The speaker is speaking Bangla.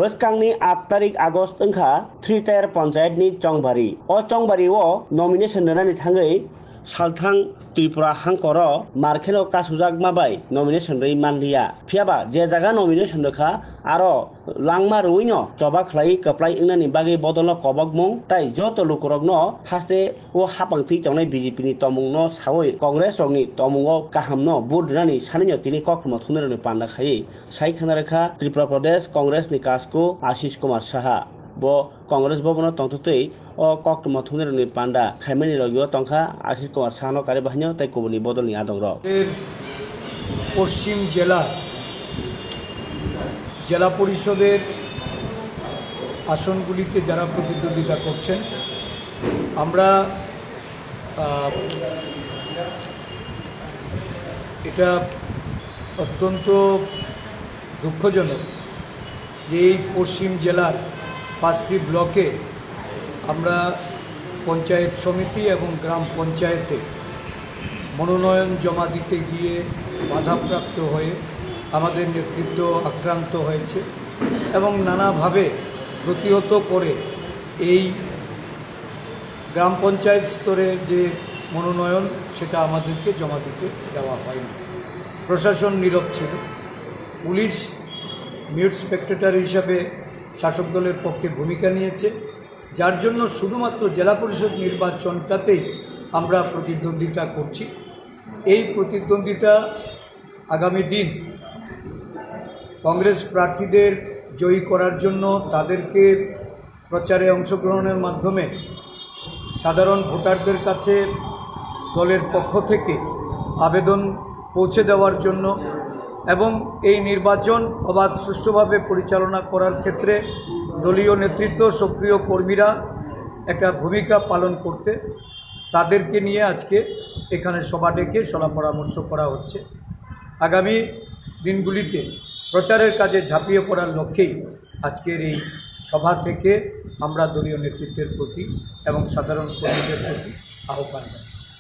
बसकांगनी 8 तारिख आगस्ट अंखा 3 टायर पंचायत नि चौंबारी ओ चौंबारी ओ नॉमिनेशन होनानै थाङै सालथां त्रिपुरा हांकर मार्केनो कासुजाक माबाय नॉमिनेशन रै मानलिया फियाबा जे जागा नॉमिनेशन दखा आरो लांमा रुइनो जबा खलाई कप्लाई इंनानि बागै बदल कबक मुं ताई जत लुकरगनो हास्ते ओ हापांथि तंनाय बीजेपी नि तमुंनो सावै कांग्रेस रंनि तमुंगो काहामनो बुद्रानि सानिनो तिनि ककमो थुनरनि पान्दा खायै साइ खनारेखा त्रिपुरा प्रदेश कांग्रेस नि कासको Ashish Kumar Saha bo Congress bobono tongtutui o koktomo thungnerni panda khaimani rogyo tongkha Ashish Kumar Sahano kare bahanyo tai kubuni bodolni adongrok পশ্চিম জেলা পরিষদের আসনগুলিতে যারা প্রতিদ্বন্দ্বিতা করছেন আমরা এটা অত্যন্ত দুঃখজনক যে এই পশ্চিম জেলার 5টি ব্লকে আমরা পঞ্চায়েত সমিতি এবং গ্রাম পঞ্চায়েতে মনোনয়ন জমা দিতে গিয়ে বাধাপ্রাপ্ত হয়ে আমাদের নেতৃত্ব আক্রান্ত হয়েছে এবং নানাভাবে প্রতিহত করে এই গ্রাম পঞ্চায়েত স্তরে যে মনোনয়ন সেটা আমাদেরকে জমা দিতে দেওয়া হয়নি। প্রশাসন নীরব ছিল। পুলিশ মিউট স্পেক্টেটর হিসাবে শাসক দলের পক্ষে ভূমিকা নিয়েছে, যার জন্য শুধুমাত্র জেলা পরিষদ নির্বাচনটাতেই আমরা প্রতিদ্বন্দ্বিতা করছি। এই প্রতিদ্বন্দ্বিতা আগামী দিন কংগ্রেস প্রার্থীদের জয়ী করার জন্য তাদেরকে প্রচারে অংশগ্রহণের মাধ্যমে সাধারণ ভোটারদের কাছে দলের পক্ষ থেকে আবেদন পৌঁছে দেওয়ার জন্য এবং এই নির্বাচন অবাধ সুষ্ঠুভাবে পরিচালনা করার ক্ষেত্রে দলীয় নেতৃত্ব সক্রিয় কর্মীরা একটা ভূমিকা পালন করতে তাদেরকে নিয়ে আজকে এখানে সভা ডেকে সলা পরামর্শ করা হচ্ছে। আগামী দিনগুলিতে প্রচারের কাজে ঝাঁপিয়ে পড়ার লক্ষ্যেই আজকের এই সভা থেকে আমরা দলীয় নেতৃত্বের প্রতি এবং সাধারণ কর্মীদের প্রতি আহ্বান জানাচ্ছি।